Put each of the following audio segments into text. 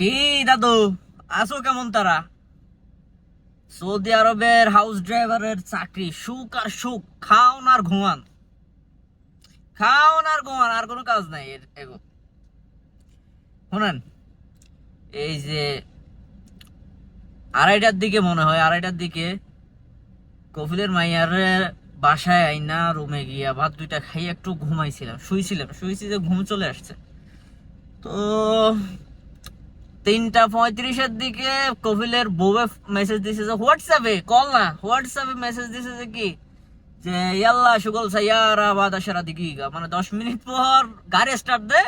কি দাদু, আছো কেমন? তারা সৌদি আরবের হাউস ড্রাইভারের চাকরি, সুখ আর সুখ, খাওন আর ঘুমান, খাওন আর ঘুমান, আর কোনো কাজ নাই এগো। শুনেন, এই যে আড়াইটার দিকে মনে হয়, আড়াইটার দিকে কফিলের মাইয়ার বাসায় আইনা রুমে গিয়া ভাত দুইটা খাই একটু ঘুমাইছিলাম, শুইছি যে ঘুম চলে আসছে। তো 3:35-এর দিকে কফিলের বউয়ে মেসেজ দিছে যে হোয়াটসঅ্যাপে, কল না, হোয়াটসঅ্যাপে মেসেজ দিছে যে কি, যে ইয়াল্লা সুগল সাইয়ারা বাদ আসারা দিকিগা, মানে 10 মিনিট পর গাড়ি স্টার্ট দে,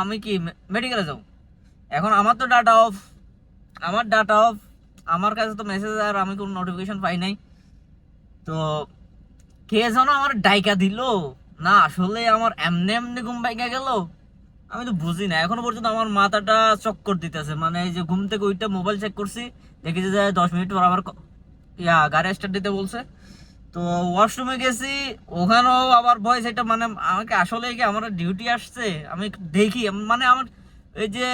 আমি কি মেডিকেলে যাবো। এখন আমার তো ডাটা অফ, আমার কাছে তো মেসেজ আর আমি কোনো নোটিফিকেশন পাই নাই। তো কে যেন আমার ডাইকা দিল না, আসলে আমার এমনি এমনি ঘুম ভাঙা গেল, আমি তো বুঝি না এখনো পর্যন্ত। আমার মাথাটা চক্কর দিতেছে, মানে এই যে ঘুম থেকে ওইটা মোবাইল চেক করছি, দেখি যে 10 মিনিট পর আমার গাড়ি স্টার্ট দিতে বলছে। তো ওয়াশরুমে গেছি, ওখানেও আবার ভয়েস, এটা মানে আমাকে আসলে কি আমার ডিউটি আসছে, আমি দেখি মানে আমার এই যে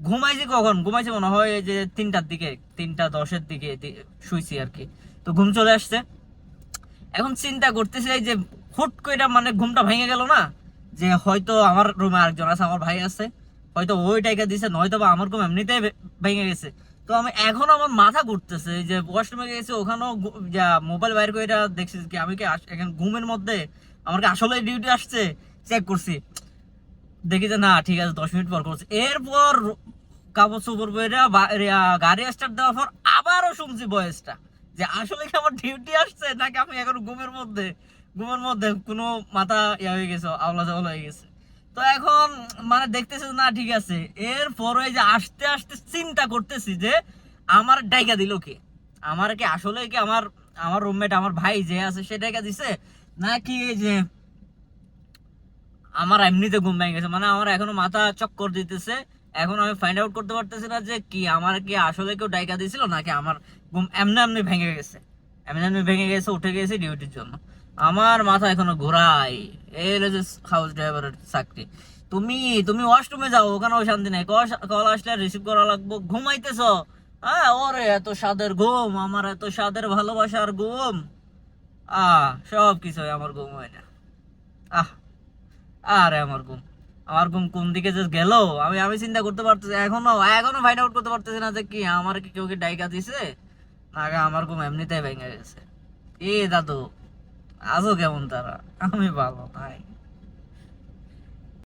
ঘুমাইছি মনে হয় এই যে 3টার দিকে, 3:10-এর দিকে শুইছি আর কি। তো ঘুম চলে আসছে। এখন চিন্তা করতেছি এই যে হুট করে মানে ঘুমটা ভেঙে গেল না, যে হয়তো আমার রুমে আরেকজন আছে, আমার ভাই আছে, হয়তো ওই টাইকা দিছে, নয়তো বা আমার ঘুম এমনিতেই ভেঙে গেছে। তো আমি এখন আমার মাথা ঘুরতেছে, এই যে ওয়াশরুমে গেছি, ওখানেও যা মোবাইল বাইর করে দেখছি কি আমি কি এখন ঘুমের মধ্যে আমার কি আসলে ডিউটি আসছে। চেক করছি, দেখি যে না ঠিক আছে, 10 মিনিট পর করছে। এরপর কাপড় চোপড় পরে গাড়ি স্টার্ট দেওয়ার পর আবারও শুনছি ভয়েসটা, যে আসলে কি আমার ডিউটি আসছে নাকি আমি এখন ঘুমের মধ্যে কোনো মাথা ইয়া হয়ে গেছে, আওলা জাওলা হয়ে গেছে। তো এখন মানে দেখতেছি না ঠিক আছে। এরপরে যে আস্তে আস্তে চিন্তা করতেছি যে আমার ডাইকা দিল কে, আমার কি আসলে কি আমার আমার রুমমেট, আমার ভাই যে আছে সে ডাইকা দিছে, নাকি এই যে আমার এমনিতে ঘুম ভেঙে গেছে। মানে আমার এখনো মাথা চক্কর দিতেছে, এখন আমি ফাইন্ড আউট করতে পারতেছি না যে কি আমার কি আসলে কেউ ডাইকা দিয়েছিল, নাকি আমার ঘুম এমনি এমনি ভেঙে গেছে, উঠে গেছি ডিউটির জন্য। আমার মাথা এখনো ঘোরাই। এই হলো যে হাউস ড্রাইভারের চাকরি। তুমি তুমি ওয়াশরুমে যাও, ওখানেও শান্তি নাই, কল আসলে রিসিভ করা লাগবো, ঘুমাইতেছ। হ্যাঁ, ওরে এত স্বাদের ঘুম, আমার এত স্বাদের ভালোবাসার ঘুম, সব কিছুই আমার ঘুম হয় না। আহ আরে আমার ঘুম কোন দিকে যে গেল, আমি আমি চিন্তা করতে পারতেছি, এখনো এখনো ফাইন্ড আউট করতে পারতেছি না যে কি আমার কি কেউ কি ডাইকা দিছে, নাকি আমার ঘুম এমনিতেই ভেঙে গেছে। এ দাদু, আজও কেমন? তারা আমি ভালো নাই।